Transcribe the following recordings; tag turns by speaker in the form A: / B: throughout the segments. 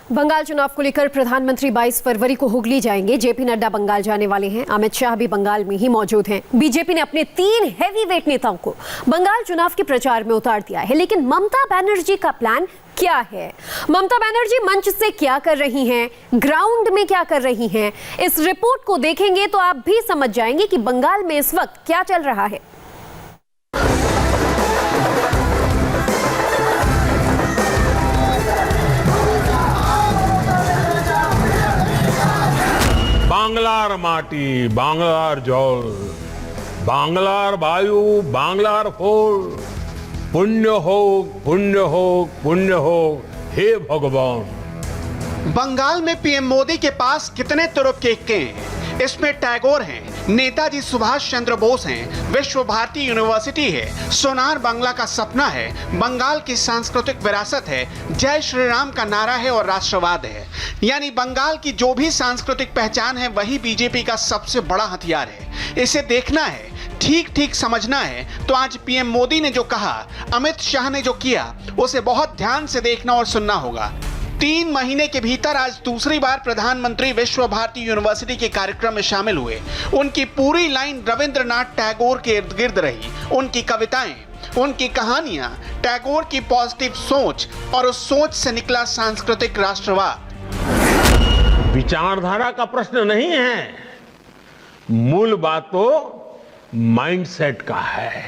A: बंगाल चुनाव को लेकर प्रधानमंत्री 22 फरवरी को हुगली जाएंगे। जेपी नड्डा बंगाल जाने वाले हैं। अमित शाह भी बंगाल में ही मौजूद हैं। बीजेपी ने अपने 3 हैवीवेट नेताओं को बंगाल चुनाव के प्रचार में उतार दिया है। लेकिन ममता बनर्जी का प्लान क्या है? ममता बनर्जी मंच से क्या कर रही हैं, ग्राउंड में क्या कर रही हैं? इस रिपोर्ट को देखेंगे तो आप भी समझ जाएंगे कि बंगाल में इस वक्त क्या चल रहा है।
B: बांग्लार माटी, बांग्लार जल, बांग्लार वायु, बांग्लार फूल, पुण्य हो, पुण्य हो, पुण्य हो, हे भगवान।
C: बंगाल में पीएम मोदी के पास कितने तुरुप के इक्के हैं? इसमें टैगोर हैं, नेताजी सुभाष चंद्र बोस हैं, विश्व भारती यूनिवर्सिटी है, सोनार बांग्ला का सपना है, बंगाल की सांस्कृतिक विरासत है, जय श्री राम का नारा है और राष्ट्रवाद है। यानी बंगाल की जो भी सांस्कृतिक पहचान है वही बीजेपी का सबसे बड़ा हथियार है। इसे देखना है, ठीक ठीक समझना है तो आज पीएम मोदी ने जो कहा, अमित शाह ने जो किया, उसे बहुत ध्यान से देखना और सुनना होगा। 3 महीने के भीतर आज दूसरी बार प्रधानमंत्री विश्व भारती यूनिवर्सिटी के कार्यक्रम में शामिल हुए। उनकी पूरी लाइन रविंद्रनाथ टैगोर के इर्द गिर्द रही। उनकी कविताएं, उनकी कहानियां, टैगोर की पॉजिटिव सोच और उस सोच से निकला सांस्कृतिक राष्ट्रवाद।
B: विचारधारा का प्रश्न नहीं है, मूल बात तो माइंडसेट का है।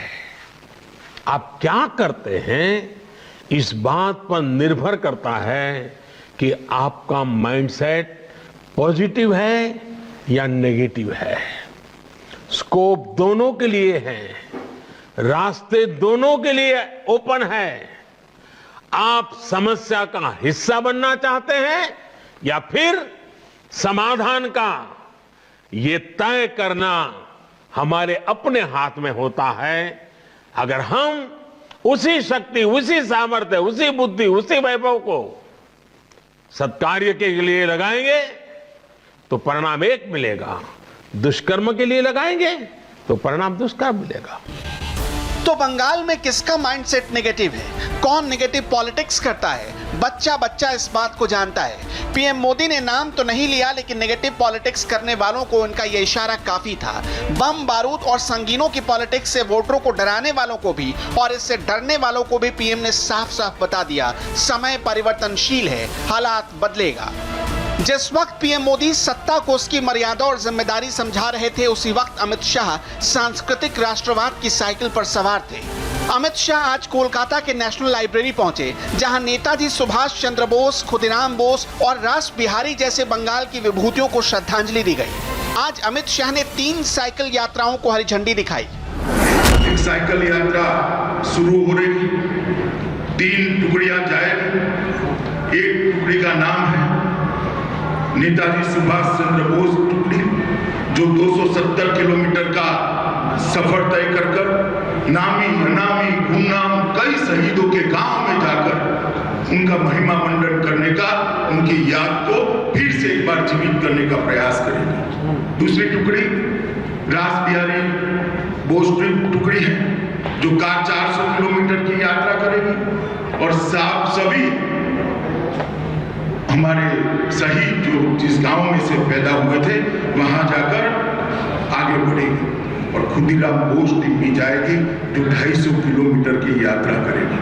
B: आप क्या करते हैं इस बात पर निर्भर करता है कि आपका माइंडसेट पॉजिटिव है या नेगेटिव है। स्कोप दोनों के लिए है, रास्ते दोनों के लिए ओपन है। आप समस्या का हिस्सा बनना चाहते हैं या फिर समाधान का, ये तय करना हमारे अपने हाथ में होता है। अगर हम उसी शक्ति, उसी सामर्थ्य, उसी बुद्धि, उसी वैभव को सत्कार्य के लिए लगाएंगे तो परिणाम एक मिलेगा, दुष्कर्म के लिए लगाएंगे तो परिणाम दुष्कर्म मिलेगा।
C: तो बंगाल में किसका माइंडसेट नेगेटिव है? कौन नेगेटिव पॉलिटिक्स करता है? बच्चा बच्चा इस बात को जानता है। पीएम मोदी ने नाम तो नहीं लिया, लेकिन नेगेटिव पॉलिटिक्स करने वालों को उनका यह इशारा काफी था। बम बारूद और संगीनों की पॉलिटिक्स से वोटरों को डराने वालों को भी और इससे डरने वालों को भी पीएम ने साफ साफ बता दिया, समय परिवर्तनशील है, हालात बदलेगा। जिस वक्त पीएम मोदी सत्ता को उसकी मर्यादा और जिम्मेदारी समझा रहे थे, उसी वक्त अमित शाह सांस्कृतिक राष्ट्रवाद की साइकिल पर सवार थे। अमित शाह आज कोलकाता के नेशनल लाइब्रेरी पहुंचे, जहां नेताजी सुभाष चंद्र बोस, खुदीराम बोस और रास बिहारी जैसे बंगाल की विभूतियों को श्रद्धांजलि दी गई। आज अमित शाह ने 3 साइकिल यात्राओं को हरी झंडी दिखाई।
D: एक साइकिल यात्रा शुरू हो रही, 3 टुकड़ियां जाएगी। एक टुकड़ी का नाम है नेताजी सुभाष चंद्र बोस टुकड़ी, जो 270 किलोमीटर का सफर तय कर नामी अनामी गुमनाम कई शहीदों के गांव में जाकर उनका महिमा मंडन करने का, उनकी याद को फिर से एक बार जीवित करने का प्रयास करेगी। दूसरी टुकड़ी रास बिहारी बोस टुकड़ी है, जो 400 किलोमीटर की यात्रा करेगी और सभी हमारे शहीद जो जिस गांव में से पैदा हुए थे वहां जाकर आगे बढ़ेगी। और खुदीराम बोस टीम भी जाएगी, जो 250 किलोमीटर की यात्रा करेगी।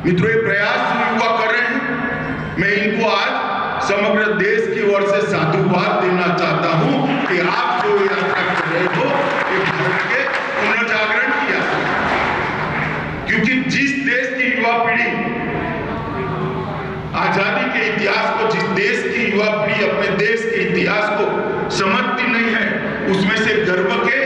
D: मित्रों, ये प्रयास जो युवा कर रहे हैं, मैं इनको आज समग्र देश की ओर से साधुवाद देना चाहता हूं कि आप जो यात्रा कर रहे हो, ये भारत के पुनर्जागरण की यात्रा। क्योंकि जिस देश की युवा पीढ़ी आजादी के इतिहास को, जिस देश की युवा पीढ़ी अपने देश के इतिहास को समझती नहीं है, उसमें से गर्व के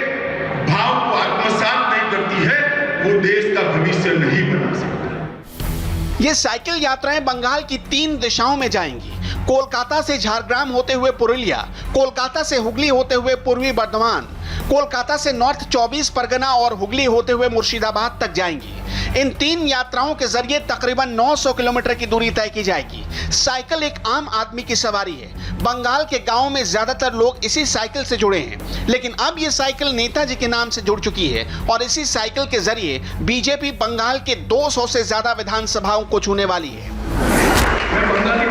D: भाव को आत्मसात नहीं करती है, वो देश का भविष्य नहीं बना सकता।
C: ये साइकिल यात्राएं बंगाल की 3 दिशाओं में जाएंगी। कोलकाता से झारग्राम होते हुए पुरुलिया, कोलकाता से हुगली होते हुए पूर्वी बर्धमान, कोलकाता से नॉर्थ 24 परगना और हुगली होते हुए मुर्शिदाबाद तक जाएंगी। इन 3 यात्राओं के जरिए तकरीबन 900 किलोमीटर की दूरी तय की जाएगी। साइकिल एक आम आदमी की सवारी है। बंगाल के गांव में ज्यादातर लोग इसी साइकिल से जुड़े हैं, लेकिन अब ये साइकिल नेताजी के नाम से जुड़ चुकी है और इसी साइकिल के जरिए बीजेपी बंगाल के 200 से ज्यादा विधानसभाओं को छूने वाली है।
D: मैं बंगाली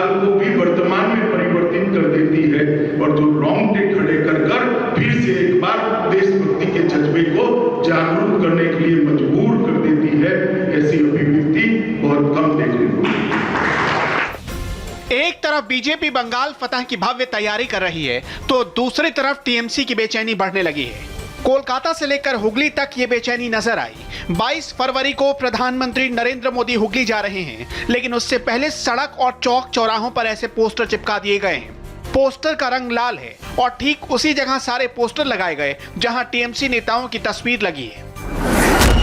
D: भूतकाल को भी वर्तमान में परिवर्तित कर देती है और जो रोंगटे खड़े कर फिर से एक बार देशभक्ति के जज्बे को जागरूक करने के लिए मजबूर कर देती है। ऐसी अभिव्यक्ति बहुत कम देखने को मिलती है।
C: एक तरफ बीजेपी बंगाल फतह की भव्य तैयारी कर रही है तो दूसरी तरफ टीएमसी की बेचैनी बढ़ने लगी है। कोलकाता से लेकर हुगली तक ये बेचैनी नजर आई। 22 फरवरी को प्रधानमंत्री नरेंद्र मोदी हुगली जा रहे हैं, लेकिन उससे पहले सड़क और चौक चौराहों पर ऐसे पोस्टर चिपका दिए गए हैं। पोस्टर का रंग लाल है और ठीक उसी जगह सारे पोस्टर लगाए गए जहां टीएमसी नेताओं की तस्वीर लगी है।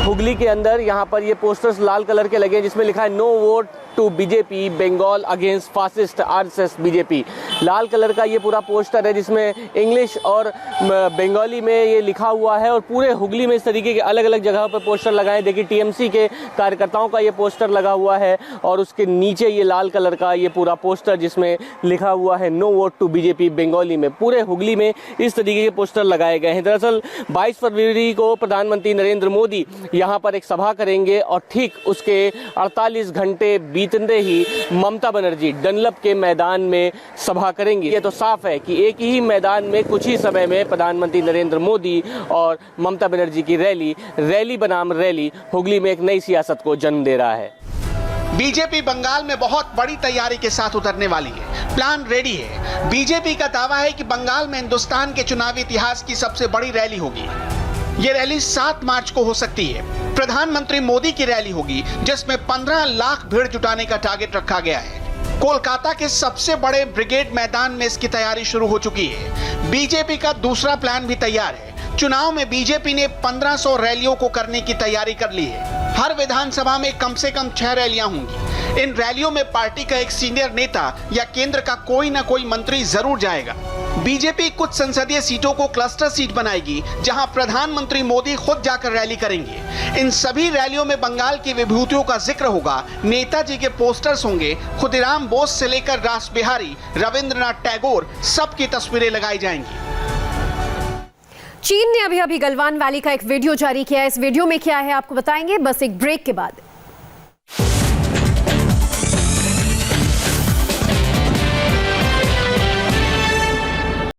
E: हुगली के अंदर यहाँ पर ये पोस्टर्स लाल कलर के लगे हैं जिसमें लिखा है no vote to BJP, Bengal against fascist RSS BJP. लाल कलर का ये पूरा पोस्टर है जिसमें इंग्लिश और बंगाली में ये लिखा हुआ है और पूरे हुगली में इस तरीके के अलग अलग जगहों पर पोस्टर लगाए। देखिए टीएमसी के कार्यकर्ताओं का ये पोस्टर लगा हुआ है और उसके नीचे ये लाल कलर का ये पूरा पोस्टर जिसमें लिखा हुआ है no vote to BJP Bengali में। पूरे हुगली में इस तरीके के पोस्टर लगाए गए हैं। दरअसल 22 फरवरी को प्रधानमंत्री नरेंद्र मोदी यहाँ पर एक सभा करेंगे और ठीक उसके 48 घंटे बीतते ही ममता बनर्जी डनलप के मैदान में सभा करेंगी। ये तो साफ है कि एक ही मैदान में कुछ ही समय में प्रधानमंत्री नरेंद्र मोदी और ममता बनर्जी की रैली बनाम रैली हुगली में एक नई सियासत को जन्म दे रहा है।
C: बीजेपी बंगाल में बहुत बड़ी तैयारी के साथ उतरने वाली है। प्लान रेडी है। बीजेपी का दावा है कि बंगाल में हिंदुस्तान के चुनावी इतिहास की सबसे बड़ी रैली होगी। ये रैली 7 मार्च को हो सकती है। प्रधानमंत्री मोदी की रैली होगी जिसमें 15 लाख भीड़ जुटाने का टारगेट रखा गया है। कोलकाता के सबसे बड़े ब्रिगेड मैदान में इसकी तैयारी शुरू हो चुकी है। बीजेपी का दूसरा प्लान भी तैयार है। चुनाव में बीजेपी ने 1500 रैलियों को करने की तैयारी कर ली है। हर विधानसभा में कम से कम 6 रैलियां होंगी। इन रैलियों में पार्टी का एक सीनियर नेता या केंद्र का कोई ना कोई मंत्री जरूर जाएगा। बीजेपी कुछ संसदीय सीटों को क्लस्टर सीट बनाएगी जहां प्रधानमंत्री मोदी खुद जाकर रैली करेंगे। इन सभी रैलियों में बंगाल की विभूतियों का जिक्र होगा। नेताजी के पोस्टर्स होंगे। खुदीराम बोस से लेकर रास बिहारी, रविंद्रनाथ टैगोर सबकी तस्वीरें लगाई जाएंगी।
A: चीन ने अभी गलवान वैली का एक वीडियो जारी किया है। इस वीडियो में क्या है आपको बताएंगे बस एक ब्रेक के बाद।